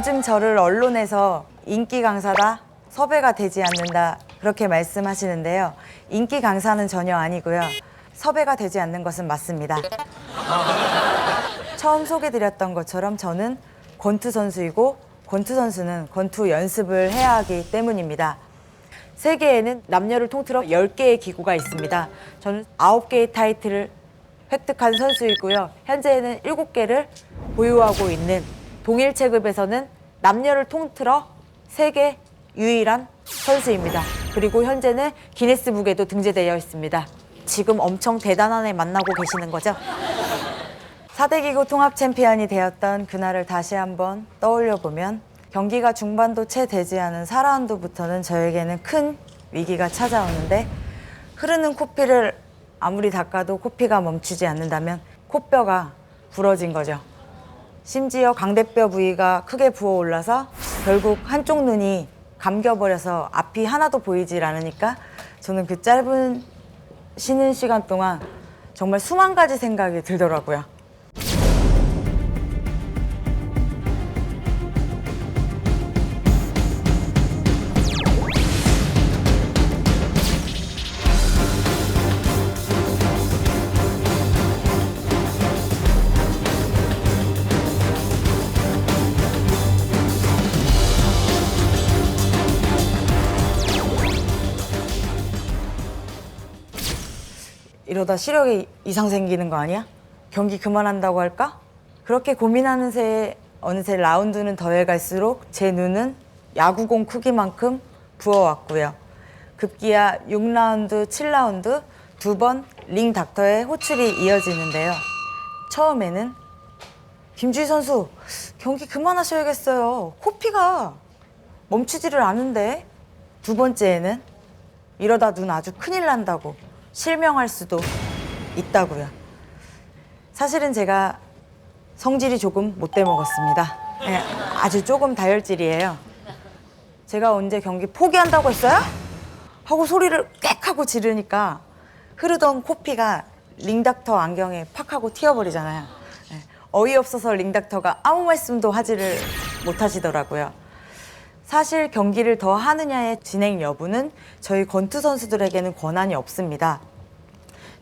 요즘 저를 언론에서 인기 강사다, 섭외가 되지 않는다 그렇게 말씀하시는데요. 인기 강사는 전혀 아니고요. 섭외가 되지 않는 것은 맞습니다. 처음 소개드렸던 것처럼 저는 권투 선수이고 권투 선수는 권투 연습을 해야 하기 때문입니다. 세계에는 남녀를 통틀어 10개의 기구가 있습니다. 저는 9개의 타이틀을 획득한 선수이고요. 현재는 7개를 보유하고 있는 동일 체급에서는 남녀를 통틀어 세계 유일한 선수입니다. 그리고 현재는 기네스북에도 등재되어 있습니다. 지금 엄청 대단한 애 만나고 계시는 거죠? 4대 기구 통합 챔피언이 되었던 그날을 다시 한번 떠올려보면 경기가 중반도 채 되지 않은 4라운드부터는 저에게는 큰 위기가 찾아오는데 흐르는 코피를 아무리 닦아도 코피가 멈추지 않는다면 코뼈가 부러진 거죠. 심지어 강대뼈 부위가 크게 부어올라서 결국 한쪽 눈이 감겨버려서 앞이 하나도 보이질 않으니까 저는 그 짧은 쉬는 시간 동안 정말 수만 가지 생각이 들더라고요. 이러다 시력에 이상 생기는 거 아니야? 경기 그만한다고 할까? 그렇게 고민하는 새에 어느새 라운드는 더해갈수록 제 눈은 야구공 크기만큼 부어왔고요. 급기야 6라운드, 7라운드 두 번 링 닥터의 호출이 이어지는데요. 처음에는 김주희 선수 경기 그만하셔야겠어요. 코피가 멈추지를 않은데. 두 번째에는 이러다 눈 아주 큰일 난다고. 실명할 수도 있다고요. 사실은 제가 성질이 조금 못돼 먹었습니다. 네, 아주 조금 다혈질이에요. 제가 언제 경기 포기한다고 했어요? 하고 소리를 꽥 하고 지르니까 흐르던 코피가 링닥터 안경에 팍 하고 튀어버리잖아요. 네, 어이없어서 링닥터가 아무 말씀도 하지를 못하시더라고요. 사실 경기를 더 하느냐의 진행 여부는 저희 권투 선수들에게는 권한이 없습니다.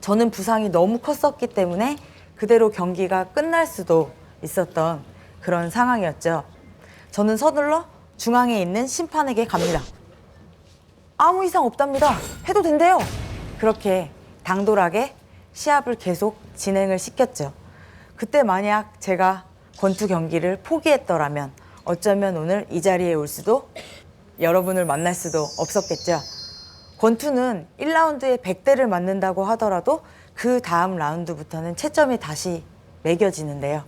저는 부상이 너무 컸었기 때문에 그대로 경기가 끝날 수도 있었던 그런 상황이었죠. 저는 서둘러 중앙에 있는 심판에게 갑니다. 아무 이상 없답니다. 해도 된대요. 그렇게 당돌하게 시합을 계속 진행을 시켰죠. 그때 만약 제가 권투 경기를 포기했더라면 어쩌면 오늘 이 자리에 올 수도 여러분을 만날 수도 없었겠죠. 권투는 1라운드에 100대를 맞는다고 하더라도 그 다음 라운드부터는 채점이 다시 매겨지는데요.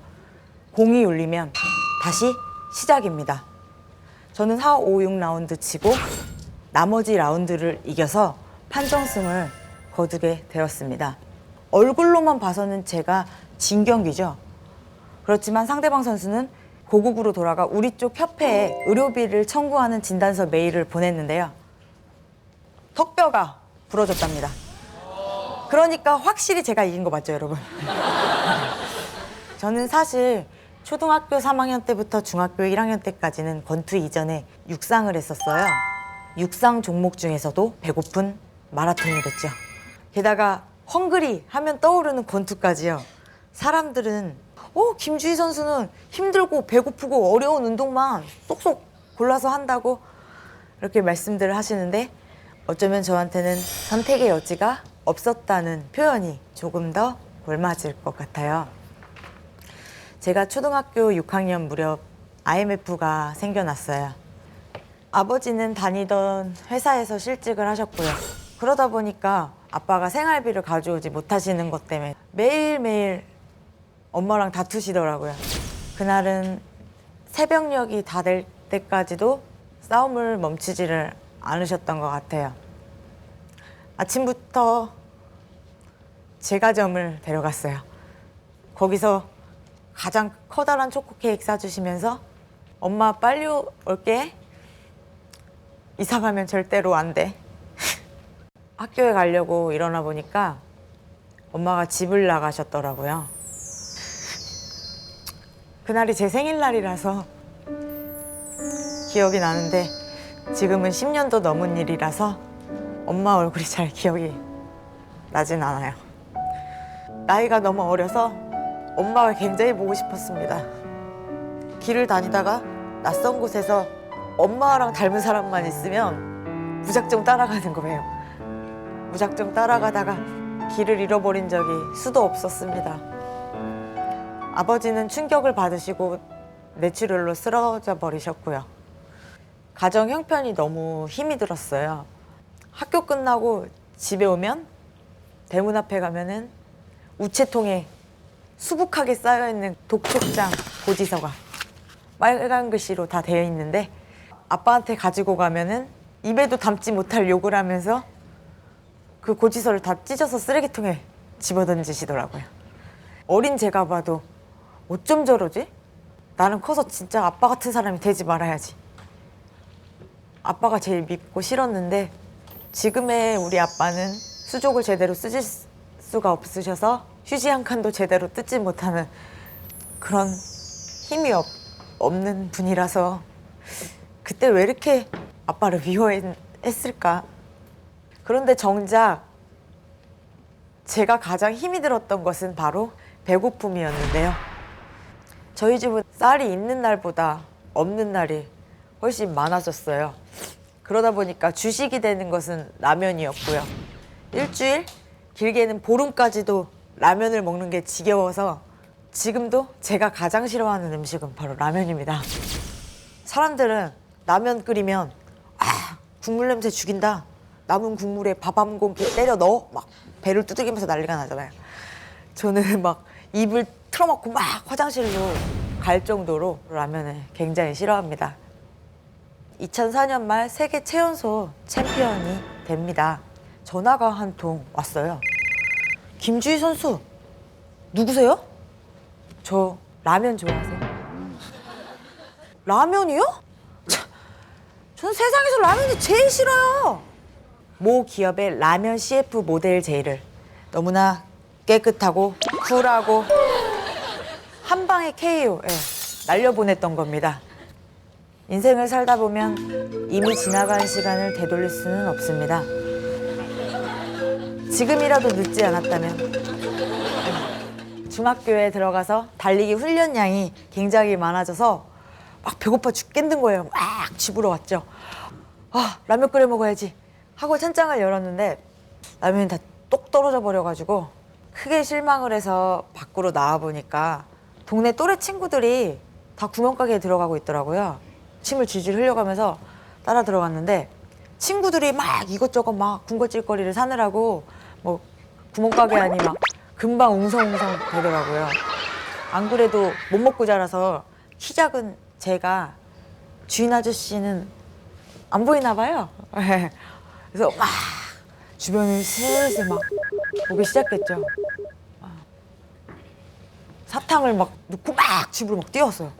공이 울리면 다시 시작입니다. 저는 4, 5, 6라운드 치고 나머지 라운드를 이겨서 판정승을 거두게 되었습니다. 얼굴로만 봐서는 제가 진 경기죠. 그렇지만 상대방 선수는 고국으로 돌아가 우리 쪽 협회에 의료비를 청구하는 진단서 메일을 보냈는데요. 턱뼈가 부러졌답니다. 그러니까 확실히 제가 이긴 거 맞죠, 여러분? 저는 사실 초등학교 3학년 때부터 중학교 1학년 때까지는 권투 이전에 육상을 했었어요. 육상 종목 중에서도 배고픈 마라톤을 했죠. 게다가 헝그리 하면 떠오르는 권투까지요. 사람들은 김주희 선수는 힘들고 배고프고 어려운 운동만 쏙쏙 골라서 한다고 이렇게 말씀들을 하시는데 어쩌면 저한테는 선택의 여지가 없었다는 표현이 조금 더 걸맞을 것 같아요. 제가 초등학교 6학년 무렵 IMF가 생겨났어요. 아버지는 다니던 회사에서 실직을 하셨고요. 그러다 보니까 아빠가 생활비를 가져오지 못하시는 것 때문에 매일매일 엄마랑 다투시더라고요. 그날은 새벽녘이 다 될 때까지도 싸움을 멈추지를 않으셨던 것 같아요. 아침부터 제과점을 데려갔어요. 거기서 가장 커다란 초코 케이크 사주시면서 엄마 빨리 올게. 이사 가면 절대로 안 돼. 학교에 가려고 일어나 보니까 엄마가 집을 나가셨더라고요. 그날이 제 생일날이라서 기억이 나는데 지금은 10년도 넘은 일이라서 엄마 얼굴이 잘 기억이 나진 않아요. 나이가 너무 어려서 엄마가 굉장히 보고 싶었습니다. 길을 다니다가 낯선 곳에서 엄마랑 닮은 사람만 있으면 무작정 따라가는 거예요. 무작정 따라가다가 길을 잃어버린 적이 수도 없었습니다. 아버지는 충격을 받으시고 뇌출혈로 쓰러져 버리셨고요. 가정 형편이 너무 힘이 들었어요. 학교 끝나고 집에 오면 대문 앞에 가면은 우체통에 수북하게 쌓여있는 독촉장 고지서가 빨간 글씨로 다 되어 있는데 아빠한테 가지고 가면은 입에도 담지 못할 욕을 하면서 그 고지서를 다 찢어서 쓰레기통에 집어던지시더라고요. 어린 제가 봐도 어쩜 저러지? 나는 커서 진짜 아빠 같은 사람이 되지 말아야지. 아빠가 제일 밉고 싫었는데 지금의 우리 아빠는 수족을 제대로 쓰실 수가 없으셔서 휴지 한 칸도 제대로 뜯지 못하는 그런 힘이 없는 분이라서 그때 왜 이렇게 아빠를 미워했을까? 그런데 정작 제가 가장 힘이 들었던 것은 바로 배고픔이었는데요. 저희 집은 쌀이 있는 날보다 없는 날이 훨씬 많아졌어요. 그러다 보니까 주식이 되는 것은 라면이었고요. 일주일, 길게는 보름까지도 라면을 먹는 게 지겨워서 지금도 제가 가장 싫어하는 음식은 바로 라면입니다. 사람들은 라면 끓이면 국물 냄새 죽인다. 남은 국물에 밥 한 공기 때려 넣어 막 배를 두들기면서 난리가 나잖아요. 저는 막 입을 틀어막고 막 화장실로 갈 정도로 라면을 굉장히 싫어합니다. 2004년 말 세계 최연소 챔피언이 됩니다. 전화가 한 통 왔어요. 김주희 선수 누구세요? 저 라면 좋아하세요? 라면이요? 저는 세상에서 라면이 제일 싫어요. 모 기업의 라면 CF 모델 제의를 너무나 깨끗하고 쿨하고 한 방에 KO 날려보냈던 겁니다. 인생을 살다 보면 이미 지나간 시간을 되돌릴 수는 없습니다. 지금이라도 늦지 않았다면 중학교에 들어가서 달리기 훈련량이 굉장히 많아져서 막 배고파 죽겠는 거예요. 막 집으로 왔죠. 라면 끓여 먹어야지 하고 찬장을 열었는데 라면이 다 똑 떨어져 버려가지고 크게 실망을 해서 밖으로 나와보니까 동네 또래 친구들이 다 구멍가게에 들어가고 있더라고요. 침을 질질 흘려가면서 따라 들어갔는데 친구들이 막 이것저것 막 군것질거리를 사느라고 뭐 구멍가게 아니 막 금방 웅성웅성 되더라고요. 안 그래도 못 먹고 자라서 키 작은 제가 주인 아저씨는 안 보이나 봐요. 그래서 막 주변을 슬슬 막 보기 시작했죠. 사탕을 막 넣고 막 집으로 막 뛰었어요.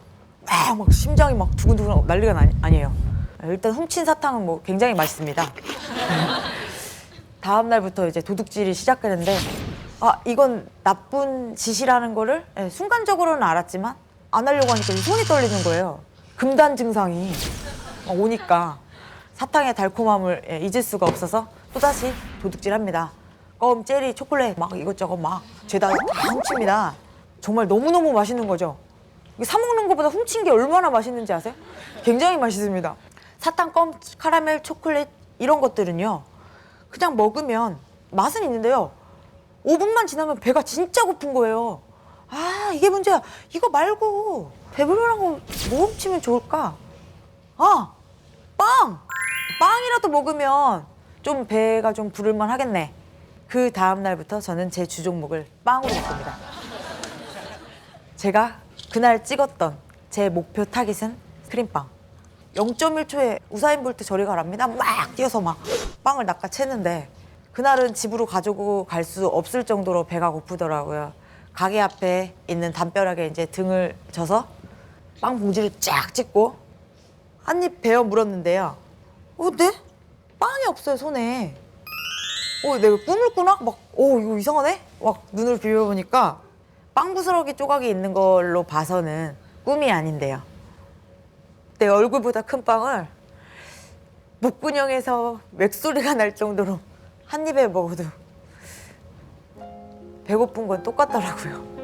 막 심장이 막 두근두근 난리가 아니에요. 일단 훔친 사탕은 뭐 굉장히 맛있습니다. 다음 날부터 이제 도둑질이 시작했는데 이건 나쁜 짓이라는 거를 순간적으로는 알았지만 안 하려고 하니까 손이 떨리는 거예요. 금단 증상이 오니까 사탕의 달콤함을 잊을 수가 없어서 또다시 도둑질합니다. 껌, 체리, 초콜릿 막 이것저것 막 죄다 다 훔칩니다. 정말 너무너무 맛있는 거죠. 사 먹는 것보다 훔친 게 얼마나 맛있는지 아세요? 굉장히 맛있습니다. 사탕, 껌, 카라멜, 초콜릿 이런 것들은요 그냥 먹으면 맛은 있는데요 5분만 지나면 배가 진짜 고픈 거예요. 이게 문제야. 이거 말고 배부르라고 뭐 훔치면 좋을까? 빵이라도 먹으면 좀 배가 좀 부를만 하겠네. 그 다음 날부터 저는 제 주종목을 빵으로 바꿉니다. 제가 그날 찍었던 제 목표 타깃은 크림빵. 0.1초에 우사인 볼트 저리 가랍니다. 막 뛰어서 막 빵을 낚아채는데 그날은 집으로 가지고 갈 수 없을 정도로 배가 고프더라고요. 가게 앞에 있는 담벼락에 이제 등을 져서 빵 봉지를 쫙 찍고 한 입 베어 물었는데요. 네? 빵이 없어요, 손에. 내가 꿈을 꾸나? 이거 이상하네? 막 눈을 비벼보니까 빵 부스러기 조각이 있는 걸로 봐서는 꿈이 아닌데요. 내 얼굴보다 큰 빵을 목구멍에서 맥소리가 날 정도로 한 입에 먹어도 배고픈 건 똑같더라고요.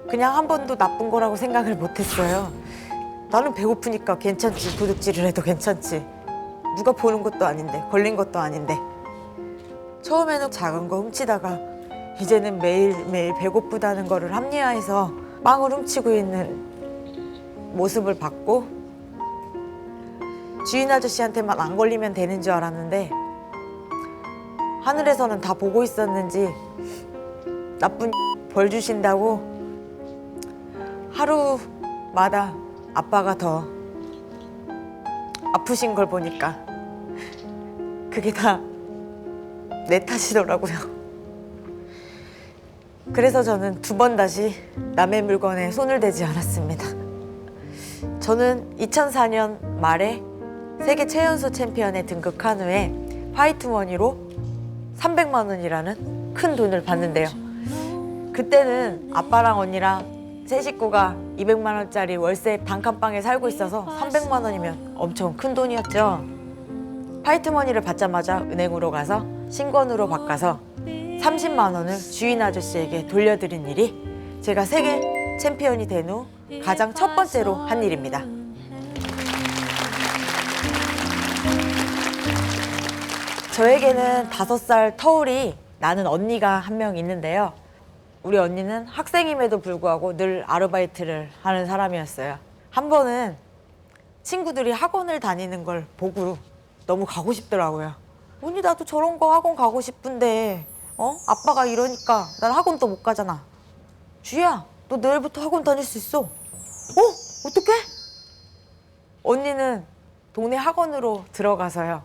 그냥 한 번도 나쁜 거라고 생각을 못했어요. 나는 배고프니까 괜찮지. 도둑질을 해도 괜찮지. 누가 보는 것도 아닌데, 걸린 것도 아닌데. 처음에는 작은 거 훔치다가 이제는 매일매일 배고프다는 거를 합리화해서 빵을 훔치고 있는 모습을 봤고, 주인 아저씨한테만 안 걸리면 되는 줄 알았는데 하늘에서는 다 보고 있었는지 나쁜 벌 주신다고 하루마다 아빠가 더 아프신 걸 보니까 그게 다 내 탓이더라고요. 그래서 저는 2번 다시 남의 물건에 손을 대지 않았습니다. 저는 2004년 말에 세계 최연소 챔피언에 등극한 후에 화이트 머니로 300만 원이라는 큰 돈을 받는데요. 그때는 아빠랑 언니랑 세 식구가 200만 원짜리 월세 단칸방에 살고 있어서 300만 원이면 엄청 큰 돈이었죠. 화이트 머니를 받자마자 은행으로 가서 신권으로 바꿔서 30만 원을 주인 아저씨에게 돌려드린 일이 제가 세계 챔피언이 된 후 가장 첫 번째로 한 일입니다. 저에게는 5살 터울이 나는 언니가 한 명 있는데요. 우리 언니는 학생임에도 불구하고 늘 아르바이트를 하는 사람이었어요. 한 번은 친구들이 학원을 다니는 걸 보고 너무 가고 싶더라고요. 언니 나도 저런 거 학원 가고 싶은데 아빠가 이러니까 난 학원도 못 가잖아. 주희야 너 내일부터 학원 다닐 수 있어. 어떡해? 언니는 동네 학원으로 들어가서요.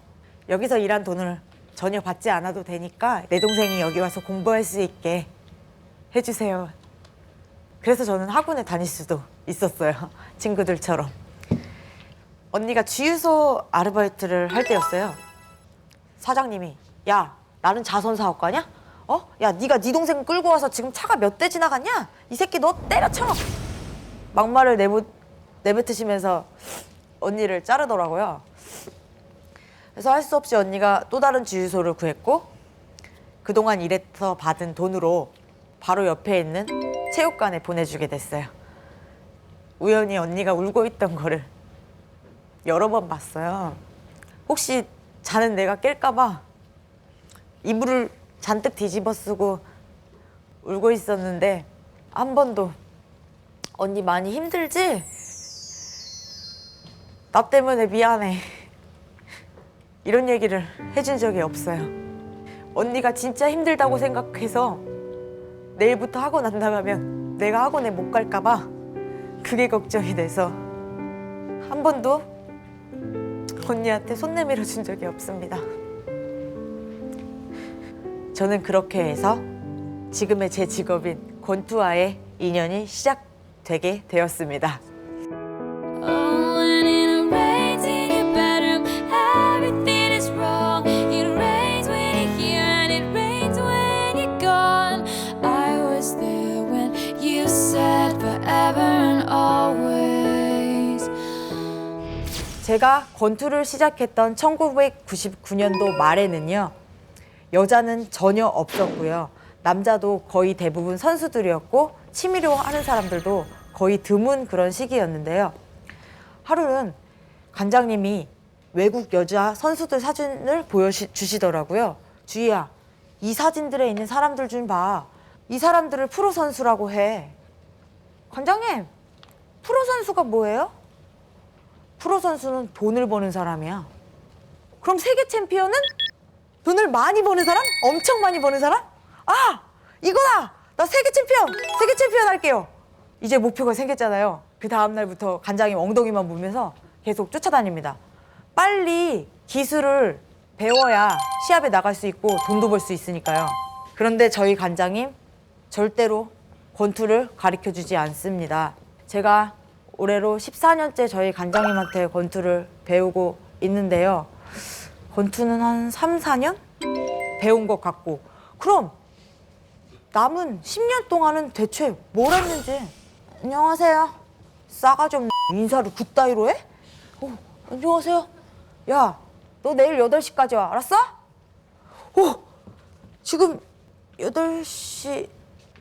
여기서 일한 돈을 전혀 받지 않아도 되니까 내 동생이 여기 와서 공부할 수 있게 해주세요. 그래서 저는 학원에 다닐 수도 있었어요. 친구들처럼. 언니가 주유소 아르바이트를 할 때였어요. 사장님이 야 나는 자선사업가냐? 야 네가 네 동생 끌고 와서 지금 차가 몇 대 지나갔냐? 이 새끼 너 때려쳐! 막말을 내뱉으시면서 언니를 자르더라고요. 그래서 할 수 없이 언니가 또 다른 주유소를 구했고 그동안 일해서 받은 돈으로 바로 옆에 있는 체육관에 보내주게 됐어요. 우연히 언니가 울고 있던 거를 여러 번 봤어요. 혹시 자는 내가 깰까 봐 이불을 잔뜩 뒤집어 쓰고 울고 있었는데 한 번도 언니 많이 힘들지? 나 때문에 미안해. 이런 얘기를 해준 적이 없어요. 언니가 진짜 힘들다고 생각해서 내일부터 학원 안 나가면 내가 학원에 못 갈까 봐 그게 걱정이 돼서 한 번도 언니한테 손 내밀어 준 적이 없습니다. 저는 그렇게 해서 지금의 제 직업인 권투와의 인연이 시작되게 되었습니다. 제가 권투를 시작했던 1999년도 말에는요. 여자는 전혀 없었고요. 남자도 거의 대부분 선수들이었고 취미로 하는 사람들도 거의 드문 그런 시기였는데요. 하루는 관장님이 외국 여자 선수들 사진을 보여주시더라고요. 주희야, 이 사진들에 있는 사람들 좀 봐. 이 사람들을 프로 선수라고 해. 관장님, 프로 선수가 뭐예요? 프로 선수는 돈을 버는 사람이야. 그럼 세계 챔피언은? 돈을 많이 버는 사람? 엄청 많이 버는 사람? 아! 이거다! 나 세계 챔피언 할게요. 이제 목표가 생겼잖아요. 그 다음 날부터 관장님 엉덩이만 보면서 계속 쫓아다닙니다. 빨리 기술을 배워야 시합에 나갈 수 있고 돈도 벌 수 있으니까요. 그런데 저희 관장님 절대로 권투를 가르쳐주지 않습니다. 제가 올해로 14년째 저희 관장님한테 권투를 배우고 있는데요. 권투는 한 3, 4년 배운 것 같고 그럼 남은 10년 동안은 대체 뭘 했는지 안녕하세요. 싸가지 없는 인사를 그따위로 해? 안녕하세요. 야, 너 내일 8시까지 와. 알았어? 지금 8시.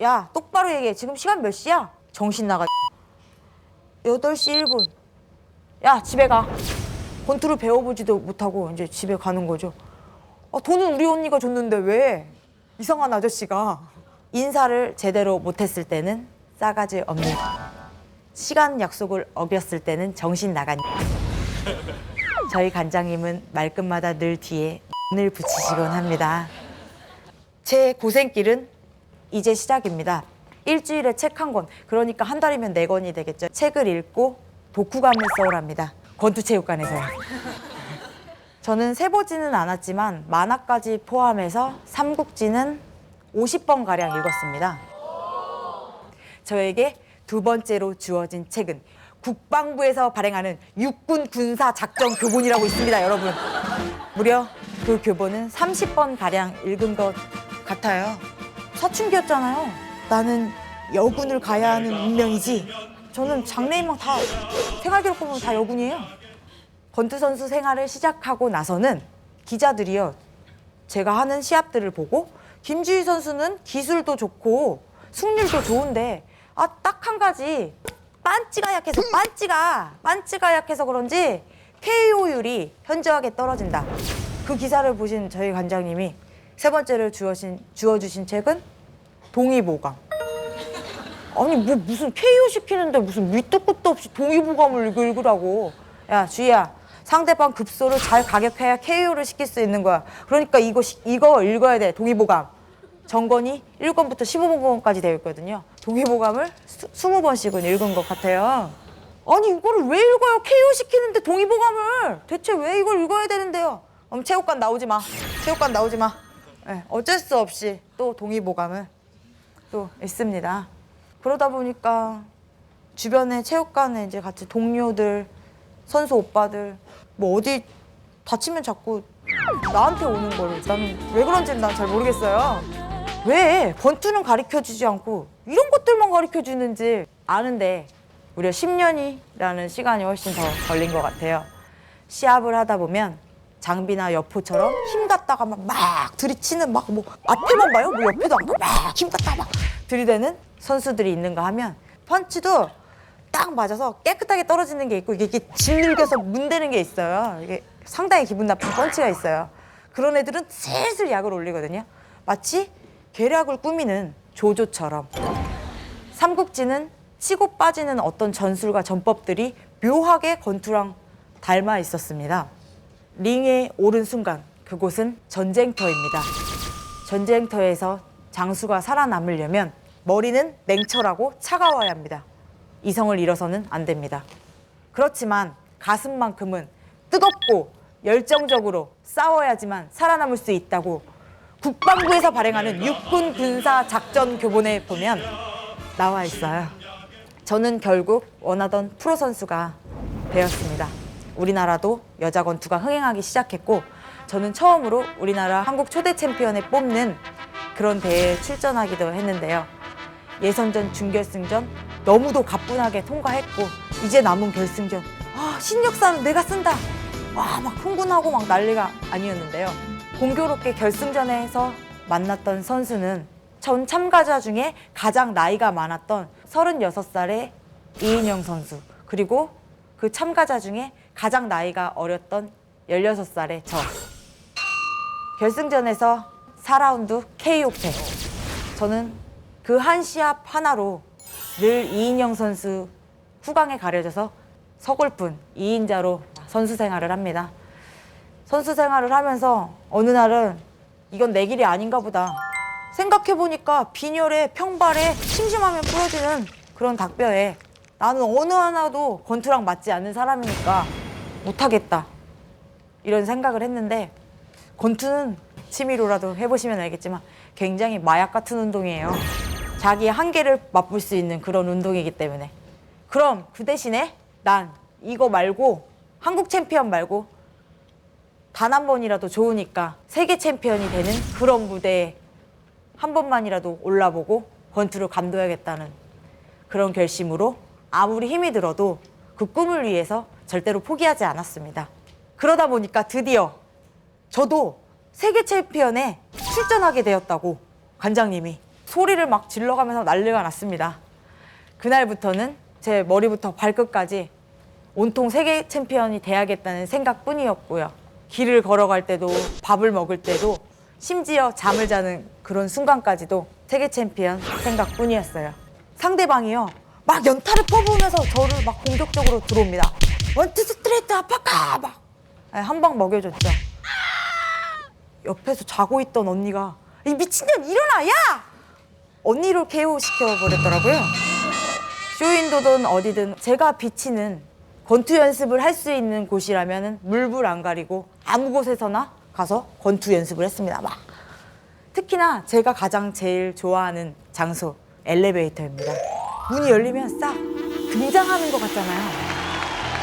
야, 똑바로 얘기해. 지금 시간 몇 시야? 정신 나가. 8시 1분. 야, 집에 가. 권투를 배워보지도 못하고 이제 집에 가는 거죠. 돈은 우리 언니가 줬는데 왜? 이상한 아저씨가. 인사를 제대로 못했을 때는 싸가지 없는. 시간 약속을 어겼을 때는 정신 나간. 저희 관장님은 말끝마다 늘 뒤에 을 붙이시곤 합니다. 제 고생길은 이제 시작입니다. 일주일에 책 1권, 그러니까 한 달이면 4권이 되겠죠. 책을 읽고 독후감을 써오랍니다. 권투체육관에서요. 저는 세보지는 않았지만 만화까지 포함해서 삼국지는 50번가량 읽었습니다. 저에게 2번째로 주어진 책은 국방부에서 발행하는 육군 군사 작전 교본이라고 있습니다, 여러분. 무려 그 교본은 30번가량 읽은 것 같아요. 사춘기였잖아요. 나는 여군을 가야 하는 운명이지. 저는 장래희망 다 생활기록 보면 다 여군이에요. 권투 선수 생활을 시작하고 나서는 기자들이요, 제가 하는 시합들을 보고 김주희 선수는 기술도 좋고 승률도 좋은데 딱 한 가지 빤찌가 약해서 그런지 KO율이 현저하게 떨어진다. 그 기사를 보신 저희 관장님이 3번째로 주어주신 책은 동의보감. 아니 뭐 무슨 KO 시키는데 무슨 밑도 끝도 없이 동의보감을 읽으라고. 야, 주희야, 상대방 급소를 잘 가격해야 KO를 시킬 수 있는 거야. 그러니까 이거 읽어야 돼. 동의보감. 정권이 1권부터 15권까지 되어 있거든요. 동의보감을 20번씩은 읽은 것 같아요. 아니 이거를 왜 읽어요? KO 시키는데 동의보감을. 대체 왜 이걸 읽어야 되는데요? 체육관 나오지 마. 네, 어쩔 수 없이 또 동의보감을 또 읽습니다. 그러다 보니까 주변에 체육관에 이제 같이 동료들, 선수 오빠들 뭐 어디 다치면 자꾸 나한테 오는 걸 나는 왜 그런지는 난 잘 모르겠어요. 왜 권투는 가르쳐주지 않고 이런 것들만 가르쳐주는지 아는데 무려 10년이라는 시간이 훨씬 더 걸린 것 같아요. 시합을 하다 보면 장비나 여포처럼 힘 갖다가 막 들이치는 막 뭐 앞에만 봐요? 뭐 옆에도 안 봐? 막 힘 갖다가 막 들이대는 선수들이 있는가 하면 펀치도 딱 맞아서 깨끗하게 떨어지는 게 있고 이게 짓눌겨서 문대는 게 있어요. 이게 상당히 기분 나쁜 펀치가 있어요. 그런 애들은 슬슬 약을 올리거든요. 마치 계략을 꾸미는 조조처럼. 삼국지는 치고 빠지는 어떤 전술과 전법들이 묘하게 권투랑 닮아 있었습니다. 링에 오른 순간 그곳은 전쟁터입니다. 전쟁터에서 장수가 살아남으려면 머리는 냉철하고 차가워야 합니다. 이성을 잃어서는 안 됩니다. 그렇지만 가슴만큼은 뜨겁고 열정적으로 싸워야지만 살아남을 수 있다고 국방부에서 발행하는 육군 군사 작전 교본에 보면 나와 있어요. 저는 결국 원하던 프로 선수가 되었습니다. 우리나라도 여자 권투가 흥행하기 시작했고 저는 처음으로 우리나라 한국 초대 챔피언에 뽑는 그런 대회에 출전하기도 했는데요. 예선전, 준결승전 너무도 가뿐하게 통과했고 이제 남은 결승전, 신역사는 내가 쓴다. 막 흥분하고 막 난리가 아니었는데요. 공교롭게 결승전에서 만났던 선수는 전 참가자 중에 가장 나이가 많았던 36살의 이인영 선수, 그리고 그 참가자 중에 가장 나이가 어렸던 16살의 저. 결승전에서 4라운드 KO 패. 저는 그 한 시합 하나로 늘 이인영 선수 후광에 가려져서 서글픈 2인자로 선수 생활을 합니다. 선수 생활을 하면서 어느 날은 이건 내 길이 아닌가 보다. 생각해보니까 빈혈에 평발에 심심하면 부러지는 그런 닭뼈에 나는 어느 하나도 권투랑 맞지 않는 사람이니까 못하겠다. 이런 생각을 했는데 권투는 취미로라도 해보시면 알겠지만 굉장히 마약 같은 운동이에요. 자기의 한계를 맛볼 수 있는 그런 운동이기 때문에. 그럼 그 대신에 난 이거 말고 한국 챔피언 말고 단 한 번이라도 좋으니까 세계 챔피언이 되는 그런 무대에 한 번만이라도 올라보고 권투를 감도해야겠다는 그런 결심으로 아무리 힘이 들어도 그 꿈을 위해서 절대로 포기하지 않았습니다. 그러다 보니까 드디어 저도 세계 챔피언에 출전하게 되었다고 관장님이 소리를 막 질러가면서 난리가 났습니다. 그날부터는 제 머리부터 발끝까지 온통 세계 챔피언이 돼야겠다는 생각뿐이었고요. 길을 걸어갈 때도 밥을 먹을 때도 심지어 잠을 자는 그런 순간까지도 세계 챔피언 생각뿐이었어요. 상대방이요 막 연타를 퍼부으면서 저를 막 공격적으로 들어옵니다. 원투 스트레이트 아파카 막 한 방 먹여줬죠. 옆에서 자고 있던 언니가 이 미친년 일어나 야! 언니를 KO 시켜버렸더라고요. 쇼윈도든 어디든 제가 비치는 권투 연습을 할 수 있는 곳이라면 물불 안 가리고 아무 곳에서나 가서 권투 연습을 했습니다. 막. 특히나 제가 가장 제일 좋아하는 장소 엘리베이터입니다. 문이 열리면 싹 등장하는 것 같잖아요.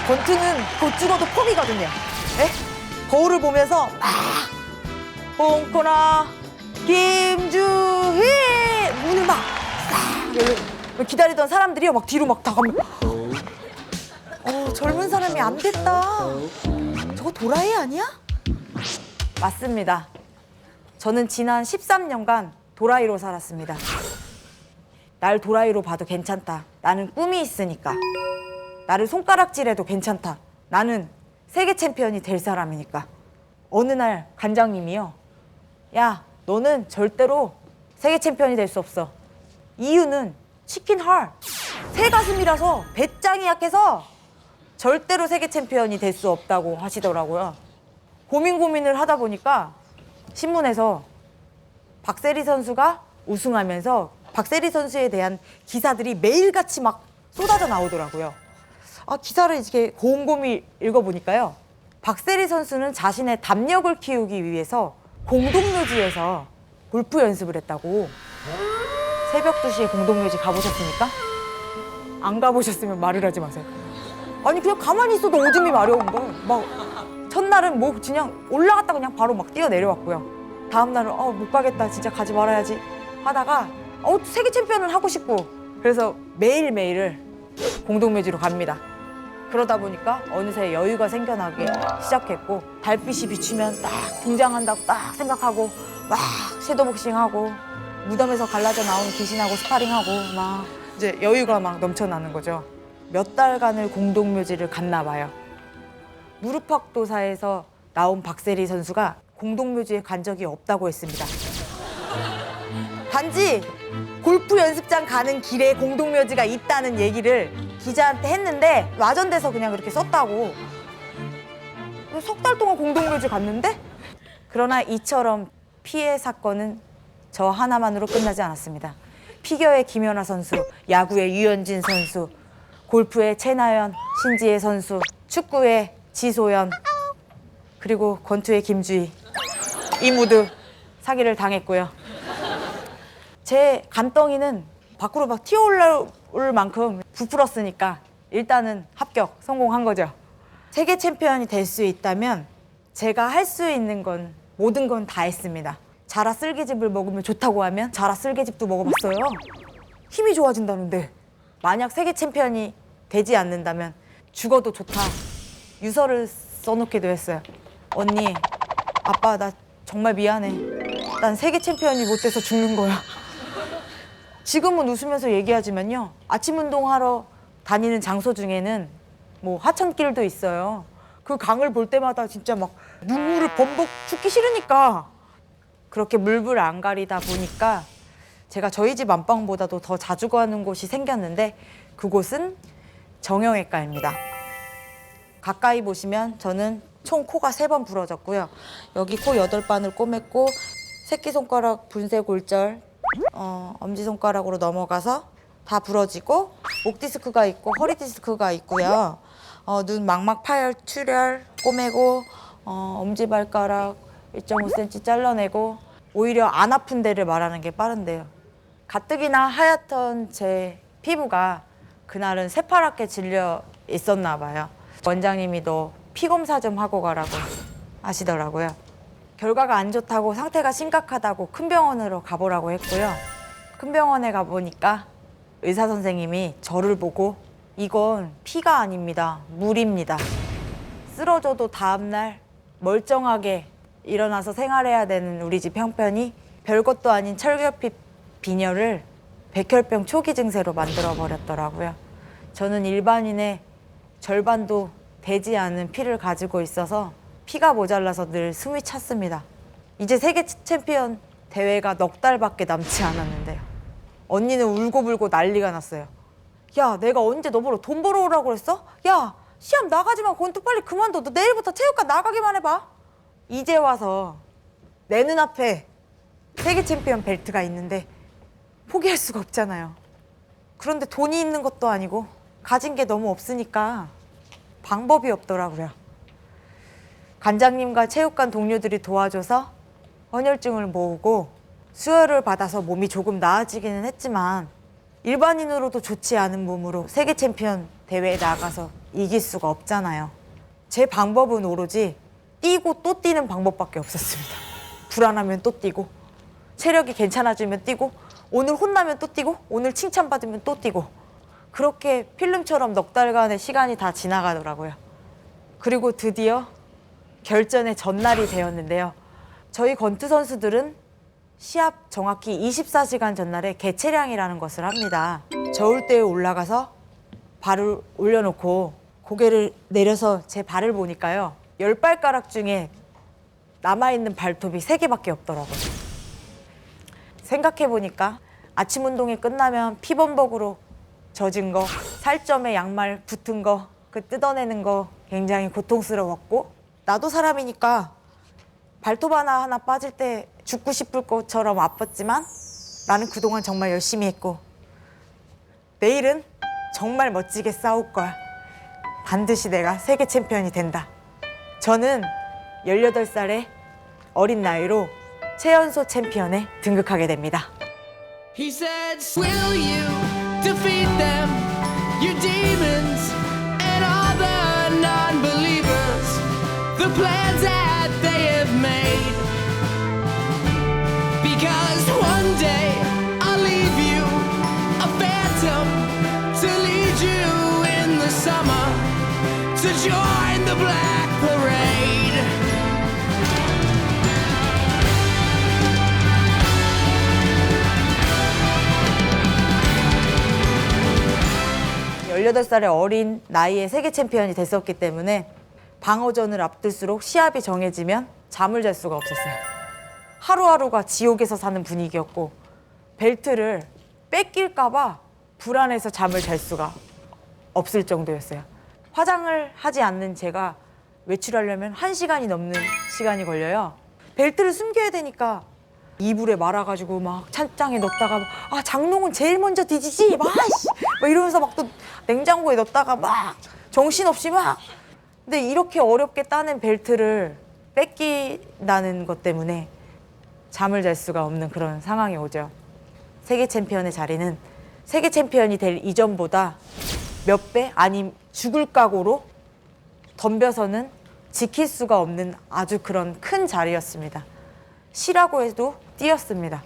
권투는 곧 죽어도 폼이거든요. 네? 거울을 보면서 막 홍코나 김주희 문을 막 싹 열려 기다리던 사람들이요 막 뒤로 막 다 갑니다. 젊은 사람이 안 됐다. 저거 도라이 아니야? 맞습니다. 저는 지난 13년간 도라이로 살았습니다. 날 도라이로 봐도 괜찮다. 나는 꿈이 있으니까. 나를 손가락질해도 괜찮다. 나는 세계 챔피언이 될 사람이니까. 어느 날 관장님이요. 야, 너는 절대로 세계 챔피언이 될 수 없어. 이유는 치킨 할. 새 가슴이라서 배짱이 약해서 절대로 세계 챔피언이 될 수 없다고 하시더라고요. 고민을 하다 보니까 신문에서 박세리 선수가 우승하면서 박세리 선수에 대한 기사들이 매일같이 막 쏟아져 나오더라고요. 기사를 이렇게 곰곰이 읽어보니까요. 박세리 선수는 자신의 담력을 키우기 위해서 공동묘지에서 골프 연습을 했다고. 새벽 2시에 공동묘지 가보셨습니까? 안 가보셨으면 말을 하지 마세요. 아니 그냥 가만히 있어도 오줌이 마려운 거예요. 막 첫날은 뭐 그냥 올라갔다 그냥 바로 막 뛰어내려왔고요. 다음 날은 못 가겠다 진짜 가지 말아야지 하다가 세계 챔피언을 하고 싶고 그래서 매일매일을 공동묘지로 갑니다. 그러다 보니까 어느새 여유가 생겨나기 시작했고 달빛이 비추면 딱 등장한다고 딱 생각하고 막 섀도복싱하고 무덤에서 갈라져 나온 귀신하고 스파링하고 막 이제 여유가 막 넘쳐나는 거죠. 몇 달간을 공동묘지를 갔나 봐요. 무릎팍도사에서 나온 박세리 선수가 공동묘지에 간 적이 없다고 했습니다. 단지 골프 연습장 가는 길에 공동묘지가 있다는 얘기를 기자한테 했는데 와전돼서 그냥 그렇게 썼다고. 석 달 동안 공동묘지 갔는데? 그러나 이처럼 피해 사건은 저 하나만으로 끝나지 않았습니다. 피겨의 김연아 선수, 야구의 유현진 선수, 골프의 최나연, 신지혜 선수, 축구의 지소연, 그리고 권투의 김주희. 이 모두 사기를 당했고요. 제 간덩이는 밖으로 막 튀어올라올 만큼 부풀었으니까 일단은 합격, 성공한 거죠. 세계 챔피언이 될 수 있다면 제가 할 수 있는 건 모든 건 다 했습니다. 자라 쓸개즙을 먹으면 좋다고 하면 자라 쓸개즙도 먹어봤어요. 힘이 좋아진다는데 만약 세계 챔피언이 되지 않는다면 죽어도 좋다. 유서를 써놓기도 했어요. 언니, 아빠 나 정말 미안해. 난 세계 챔피언이 못 돼서 죽는 거야. 지금은 웃으면서 얘기하지만요. 아침 운동하러 다니는 장소 중에는 뭐 하천길도 있어요. 그 강을 볼 때마다 진짜 막 눈물을 범벅 죽기 싫으니까 그렇게 물불 안 가리다 보니까 제가 저희 집 안방보다도 더 자주 가는 곳이 생겼는데 그곳은 정형외과입니다. 가까이 보시면 저는 총 코가 3번 부러졌고요. 여기 코 8반을 꼬맸고 새끼손가락 분쇄골절, 엄지손가락으로 넘어가서 다 부러지고 목 디스크가 있고 허리 디스크가 있고요. 눈 망막 파열 출혈 꼬매고 엄지발가락 1.5cm 잘라내고 오히려 안 아픈 데를 말하는 게 빠른데요. 가뜩이나 하얗던 제 피부가 그날은 새파랗게 질려 있었나 봐요. 원장님이 너 피 검사 좀 하고 가라고 하시더라고요. 결과가 안 좋다고 상태가 심각하다고 큰 병원으로 가보라고 했고요. 큰 병원에 가보니까 의사 선생님이 저를 보고 이건 피가 아닙니다. 물입니다. 쓰러져도 다음날 멀쩡하게 일어나서 생활해야 되는 우리 집 형편이 별것도 아닌 철결핍 빈혈을 백혈병 초기 증세로 만들어 버렸더라고요. 저는 일반인의 절반도 되지 않은 피를 가지고 있어서 피가 모자라서 늘 숨이 찼습니다. 이제 세계 챔피언 대회가 넉 달밖에 남지 않았는데요. 언니는 울고불고 난리가 났어요. 야, 내가 언제 너 보러 돈 벌어오라고 그랬어? 야, 시합 나가지만 권투 빨리 그만둬. 너 내일부터 체육관 나가기만 해봐. 이제 와서 내 눈앞에 세계 챔피언 벨트가 있는데 포기할 수가 없잖아요. 그런데 돈이 있는 것도 아니고 가진 게 너무 없으니까 방법이 없더라고요. 관장님과 체육관 동료들이 도와줘서 헌혈증을 모으고 수혈을 받아서 몸이 조금 나아지기는 했지만 일반인으로도 좋지 않은 몸으로 세계 챔피언 대회에 나가서 이길 수가 없잖아요. 제 방법은 오로지 뛰고 또 뛰는 방법밖에 없었습니다. 불안하면 또 뛰고, 체력이 괜찮아지면 뛰고, 오늘 혼나면 또 뛰고, 오늘 칭찬받으면 또 뛰고, 그렇게 필름처럼 넉 달간의 시간이 다 지나가더라고요. 그리고 드디어 결전의 전날이 되었는데요. 저희 권투 선수들은 시합 정확히 24시간 전날에 개체량이라는 것을 합니다. 저울대에 올라가서 발을 올려놓고 고개를 내려서 제 발을 보니까요. 10발가락 중에 남아있는 발톱이 3개밖에 없더라고요. 생각해보니까 아침 운동이 끝나면 피범벅으로 젖은 거, 살점에 양말 붙은 거, 그 뜯어내는 거 굉장히 고통스러웠고, 나도 사람이니까 발톱 하나 빠질 때 죽고 싶을 것처럼 아팠지만 나는 그동안 정말 열심히 했고 내일은 정말 멋지게 싸울 거야. 반드시 내가 세계 챔피언이 된다. 저는 18살의 어린 나이로 최연소 챔피언에 등극하게 됩니다. He said, will you defeat them, your demons and all the non-believers, the plans that they have made? Because one day I'll leave you a phantom to lead you in the summer to join the Black Parade. 18살의 어린 나이에 세계 챔피언이 됐었기 때문에 방어전을 앞둘수록 시합이 정해지면 잠을 잘 수가 없었어요. 하루하루가 지옥에서 사는 분위기였고 벨트를 뺏길까 봐 불안해서 잠을 잘 수가 없을 정도였어요. 화장을 하지 않는 제가 외출하려면 1시간이 넘는 시간이 걸려요. 벨트를 숨겨야 되니까 이불에 말아가지고 막 찬장에 넣었다가 아 장롱은 제일 먼저 뒤지지 막 이러면서 막 또 냉장고에 넣었다가 막 정신없이 막 근데 이렇게 어렵게 따낸 벨트를 뺏긴다는 것 때문에 잠을 잘 수가 없는 그런 상황이 오죠. 세계 챔피언의 자리는 세계 챔피언이 될 이전보다 몇 배 아님 죽을 각오로 덤벼서는 지킬 수가 없는 아주 그런 큰 자리였습니다. 쉬라고 해도 뛰었습니다.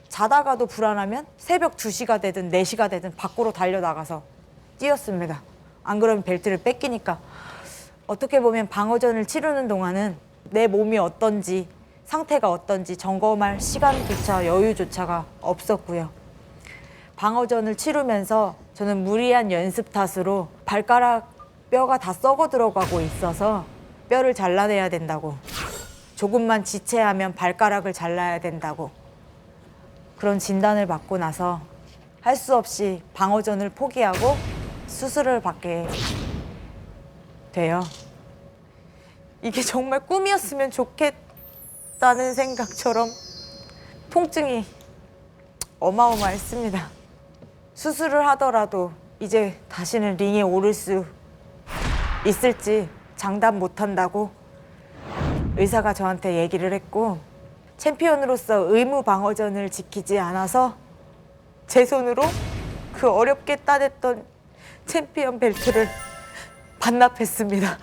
자다가도 불안하면 새벽 2시가 되든 4시가 되든 밖으로 달려나가서 뛰었습니다. 안 그러면 벨트를 뺏기니까. 어떻게 보면 방어전을 치르는 동안은 내 몸이 어떤지 상태가 어떤지 점검할 시간조차 여유조차가 없었고요. 방어전을 치르면서 저는 무리한 연습 탓으로 발가락 뼈가 다 썩어 들어가고 있어서 뼈를 잘라내야 된다고, 조금만 지체하면 발가락을 잘라야 된다고 그런 진단을 받고 나서 할 수 없이 방어전을 포기하고 수술을 받게 돼요. 이게 정말 꿈이었으면 좋겠다는 생각처럼 통증이 어마어마했습니다. 수술을 하더라도 이제 다시는 링에 오를 수 있을지 장담 못한다고 의사가 저한테 얘기를 했고, 챔피언으로서 의무 방어전을 지키지 않아서 제 손으로 그 어렵게 따냈던 챔피언 벨트를 반납했습니다.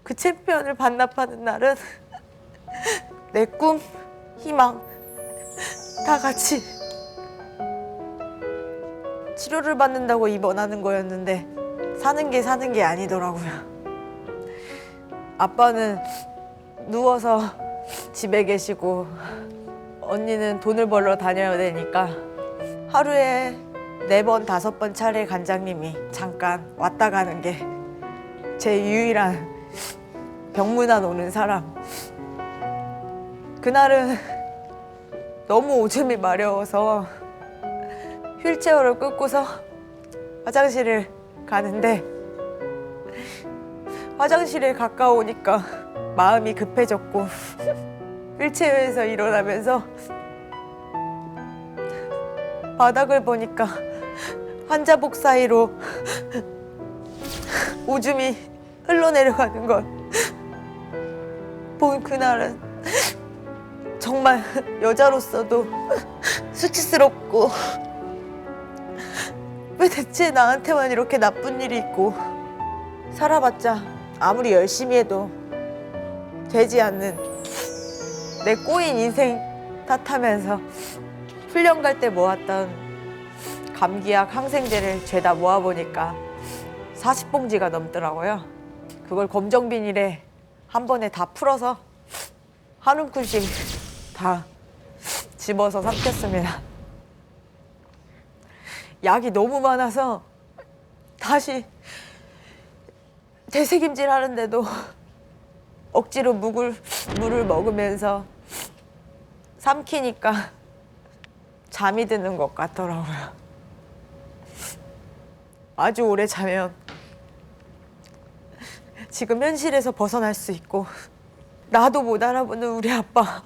그 챔피언을 반납하는 날은 내 꿈, 희망 다 같이 치료를 받는다고 입원하는 거였는데 사는 게 아니더라고요. 아빠는 누워서 집에 계시고 언니는 돈을 벌러 다녀야 되니까 하루에 4번, 5번 차례 관장님이 잠깐 왔다 가는 게 제 유일한 병문안 오는 사람. 그날은 너무 오줌이 마려워서 휠체어를 끌고서 화장실을 가는데 화장실에 가까우니까 마음이 급해졌고 휠체어에서 일어나면서 바닥을 보니까 환자복 사이로 오줌이 흘러내려가는 걸 본 그날은 정말 여자로서도 수치스럽고 왜 대체 나한테만 이렇게 나쁜 일이 있고 살아봤자 아무리 열심히 해도 되지 않는 내 꼬인 인생 탓하면서 훈련 갈 때 모았던 감기약 항생제를 죄다 모아보니까 40봉지가 넘더라고요. 그걸 검정 비닐에 한 번에 다 풀어서 한 움큼씩 다 집어서 삼켰습니다. 약이 너무 많아서 다시 되새김질 하는데도 억지로 물을 먹으면서 삼키니까 잠이 드는 것 같더라고요. 아주 오래 자면 지금 현실에서 벗어날 수 있고 나도 못 알아보는 우리 아빠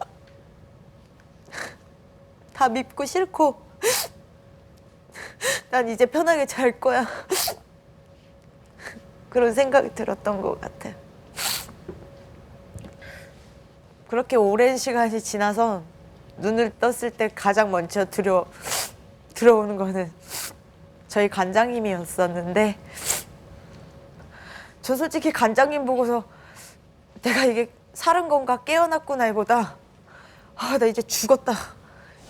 다 밉고 싫고 난 이제 편하게 잘 거야. 그런 생각이 들었던 것 같아요. 그렇게 오랜 시간이 지나서 눈을 떴을 때 가장 먼저 들어오는 거는 저희 관장님이었었는데 저 솔직히 관장님 보고서 내가 이게 살은 건가 깨어났구나 이보다 아, 나 이제 죽었다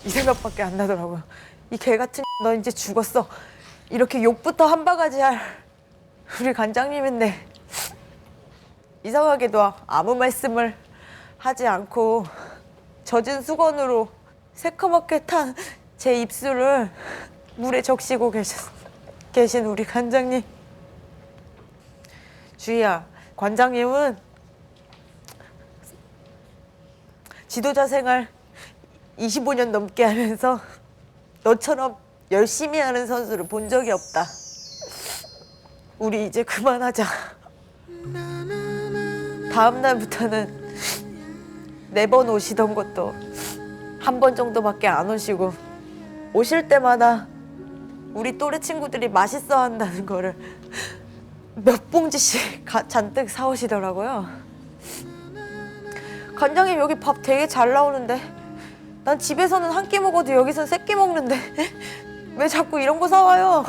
이 생각밖에 안 나더라고요. 이 개 같은 너 이제 죽었어 이렇게 욕부터 한 바가지 할 우리 관장님인데 이상하게도 아무 말씀을 하지 않고 젖은 수건으로 새까맣게 탄 제 입술을 물에 적시고 계신 우리 관장님. 주희야, 관장님은 지도자 생활 25년 넘게 하면서 너처럼 열심히 하는 선수를 본 적이 없다. 우리 이제 그만하자. 다음 날부터는 4번 오시던 것도 한 번 정도밖에 안 오시고 오실 때마다 우리 또래 친구들이 맛있어 한다는 거를 몇 봉지씩 잔뜩 사오시더라고요. 관장님 여기 밥 되게 잘 나오는데 난 집에서는 한 끼 먹어도 여기선 3끼 먹는데 왜 자꾸 이런 거 사와요?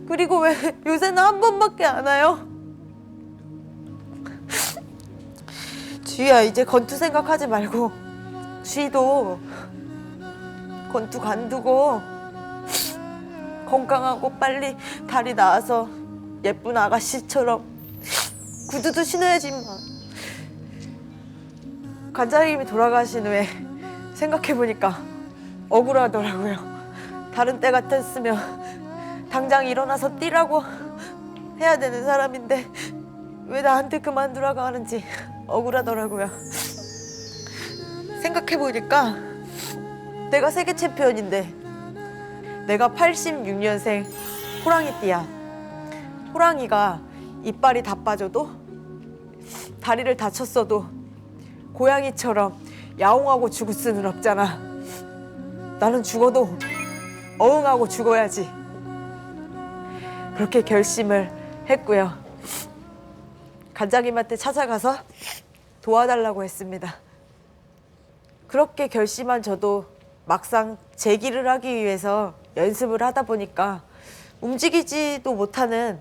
그리고 왜 요새는 한 번밖에 안 와요? 주희야 이제 건투 생각하지 말고 주희도 건투 관두고 건강하고 빨리 다리 나와서 예쁜 아가씨처럼 구두도 신어야지 마. 관장님이 돌아가신 후에 생각해보니까 억울하더라고요. 다른 때 같았으면 당장 일어나서 뛰라고 해야 되는 사람인데 왜 나한테 그만두라고 하는지 억울하더라고요. 생각해보니까 내가 세계 챔피언인데 내가 86년생 호랑이띠야. 호랑이가 이빨이 다 빠져도 다리를 다쳤어도 고양이처럼 야옹하고 죽을 수는 없잖아. 나는 죽어도 어흥하고 죽어야지. 그렇게 결심을 했고요. 관장님한테 찾아가서 도와달라고 했습니다. 그렇게 결심한 저도 막상 제기를 하기 위해서 연습을 하다 보니까 움직이지도 못하는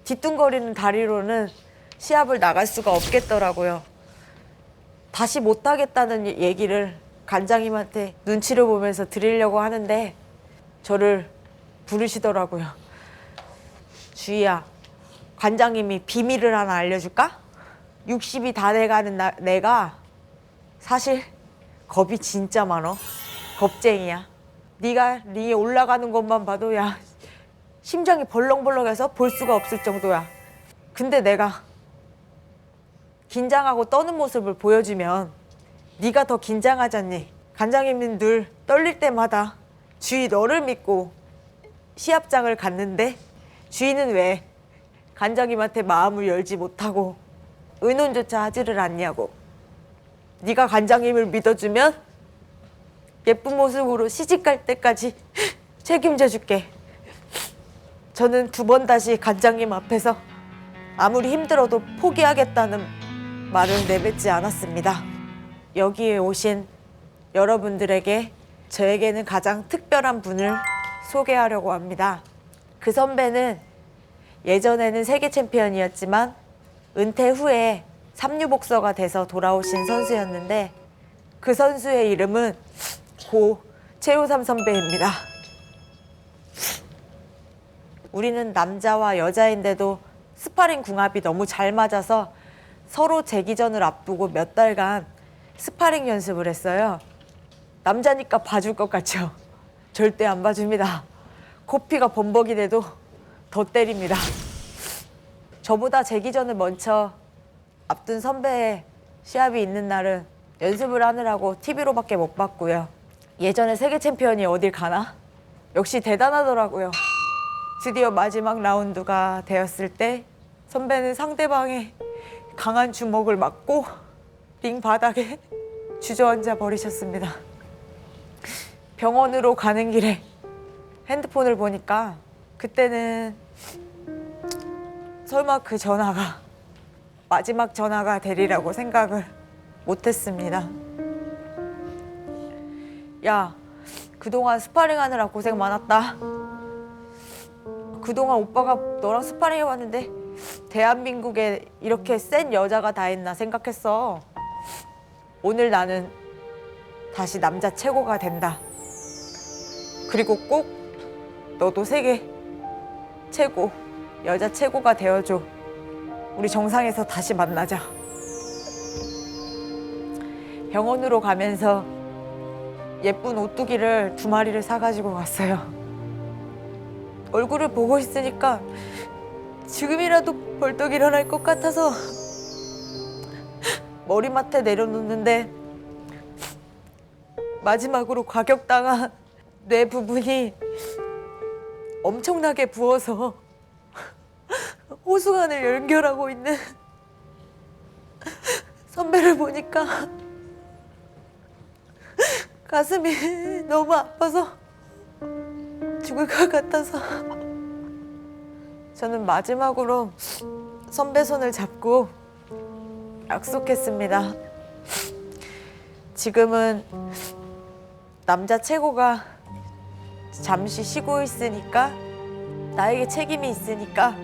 뒤뚱거리는 다리로는 시합을 나갈 수가 없겠더라고요. 다시 못하겠다는 얘기를 관장님한테 눈치를 보면서 드리려고 하는데 저를 부르시더라고요. 주희야, 관장님이 비밀을 하나 알려줄까? 60이 다 돼가는 내가 사실 겁이 진짜 많어. 겁쟁이야. 네가 링에 올라가는 것만 봐도 야 심장이 벌렁벌렁해서 볼 수가 없을 정도야. 근데 내가 긴장하고 떠는 모습을 보여주면 네가 더 긴장하잖니. 관장님은 늘 떨릴 때마다 주희 너를 믿고 시합장을 갔는데 주희는 왜 관장님한테 마음을 열지 못하고 의논조차 하지를 않냐고. 네가 관장님을 믿어주면 예쁜 모습으로 시집갈 때까지 책임져 줄게. 저는 2번 다시 관장님 앞에서 아무리 힘들어도 포기하겠다는 말을 내뱉지 않았습니다. 여기에 오신 여러분들에게 저에게는 가장 특별한 분을 소개하려고 합니다. 그 선배는 예전에는 세계 챔피언이었지만 은퇴 후에 삼류복서가 돼서 돌아오신 선수였는데 그 선수의 이름은 고 최우삼 선배입니다. 우리는 남자와 여자인데도 스파링 궁합이 너무 잘 맞아서 서로 재기전을 앞두고 몇 달간 스파링 연습을 했어요. 남자니까 봐줄 것 같죠? 절대 안 봐줍니다. 코피가 범벅이 돼도 더 때립니다. 저보다 재기전을 먼저 앞둔 선배의 시합이 있는 날은 연습을 하느라고 TV로밖에 못 봤고요. 예전에 세계 챔피언이 어딜 가나? 역시 대단하더라고요. 드디어 마지막 라운드가 되었을 때 선배는 상대방의 강한 주먹을 맞고 링 바닥에 주저앉아 버리셨습니다. 병원으로 가는 길에 핸드폰을 보니까 그때는 설마 그 전화가 마지막 전화가 되리라고 생각을 못했습니다. 야, 그동안 스파링 하느라 고생 많았다. 그동안 오빠가 너랑 스파링 해봤는데 대한민국에 이렇게 센 여자가 다 있나 생각했어. 오늘 나는 다시 남자 최고가 된다. 그리고 꼭 너도 세계 최고, 여자 최고가 되어줘. 우리 정상에서 다시 만나자. 병원으로 가면서 예쁜 오뚜기를 2마리를 사가지고 왔어요. 얼굴을 보고 있으니까 지금이라도 벌떡 일어날 것 같아서 머리맡에 내려놓는데 마지막으로 과격당한 뇌 부분이 엄청나게 부어서 호수관을 연결하고 있는 선배를 보니까 가슴이 너무 아파서 죽을 것 같아서 저는 마지막으로 선배 손을 잡고 약속했습니다. 지금은 남자 최고가 잠시 쉬고 있으니까 나에게 책임이 있으니까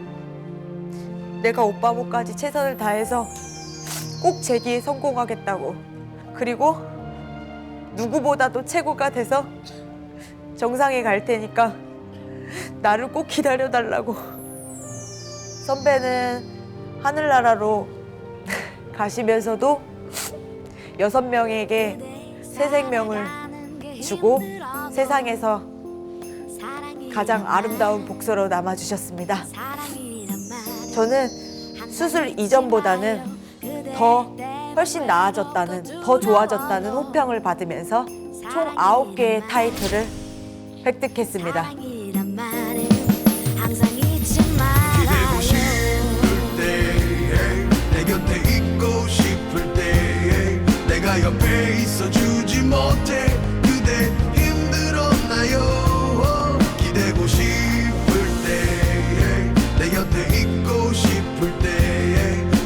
내가 오빠 목까지 최선을 다해서 꼭 제기에 성공하겠다고. 그리고 누구보다도 최고가 돼서 정상에 갈 테니까 나를 꼭 기다려달라고. 선배는 하늘나라로 가시면서도 6명에게 새 생명을 주고 세상에서 가장 아름다운 복서로 남아주셨습니다. 저는 수술 이전보다는 훨씬 나아졌다는, 더 좋아졌다는 호평을 받으면서 총 9개의 타이틀을 획득했습니다. 기대고 싶을 때 내 곁에 있고 싶을 때 내가 옆에 있어주지 못해 그대 힘들었나요? 기대고 싶을 때 내 곁에 있고 싶을 때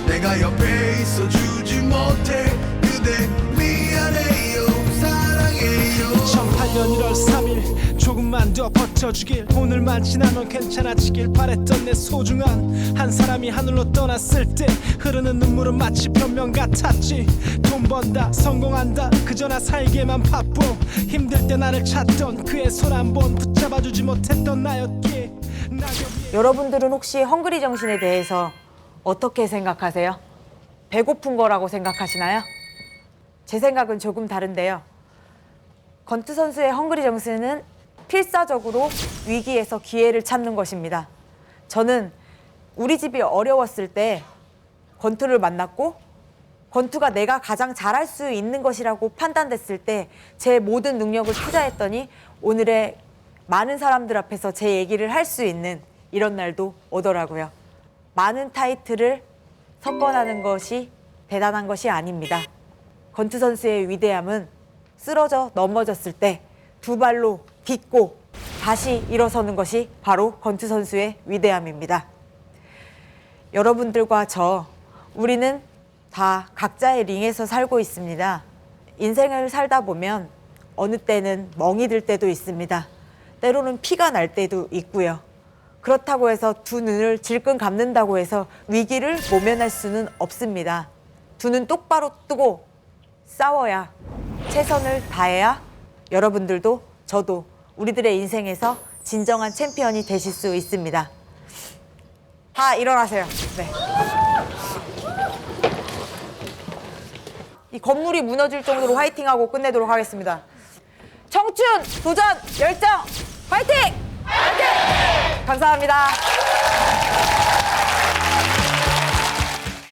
내가 옆에 있어주지 못해 그대 미안해요 사랑해요. 2008년 1월 3일 조금만 더 버텨주길 오늘만 지나면 괜찮아지길 바랬던 내 소중한 한 사람이 하늘로 떠났을 때 흐르는 눈물은 마치 변명 같았지. 돈 번다 성공한다 그저 나 살기에만 바빠. 힘들 때 나를 찾던 그의 손 한 번 붙잡아주지 못했던 나였기에 여러분들은 혹시 헝그리 정신에 대해서 어떻게 생각하세요? 배고픈 거라고 생각하시나요? 제 생각은 조금 다른데요. 건투 선수의 헝그리 정신은 필사적으로 위기에서 기회를 찾는 것입니다. 저는 우리 집이 어려웠을 때 건투를 만났고 건투가 내가 가장 잘할 수 있는 것이라고 판단됐을 때 제 모든 능력을 투자했더니 오늘의 많은 사람들 앞에서 제 얘기를 할 수 있는 이런 날도 오더라고요. 많은 타이틀을 석권하는 것이 대단한 것이 아닙니다. 건투 선수의 위대함은 쓰러져 넘어졌을 때 두 발로 딛고 다시 일어서는 것이 바로 건투 선수의 위대함입니다. 여러분들과 우리는 다 각자의 링에서 살고 있습니다. 인생을 살다 보면 어느 때는 멍이 들 때도 있습니다. 때로는 피가 날 때도 있고요. 그렇다고 해서 두 눈을 질끈 감는다고 해서 위기를 모면할 수는 없습니다. 두 눈 똑바로 뜨고 싸워야, 최선을 다해야 여러분들도 저도 우리들의 인생에서 진정한 챔피언이 되실 수 있습니다. 다 일어나세요. 네. 이 건물이 무너질 정도로 화이팅하고 끝내도록 하겠습니다. 청춘, 도전, 열정, 화이팅! 화이팅! 감사합니다.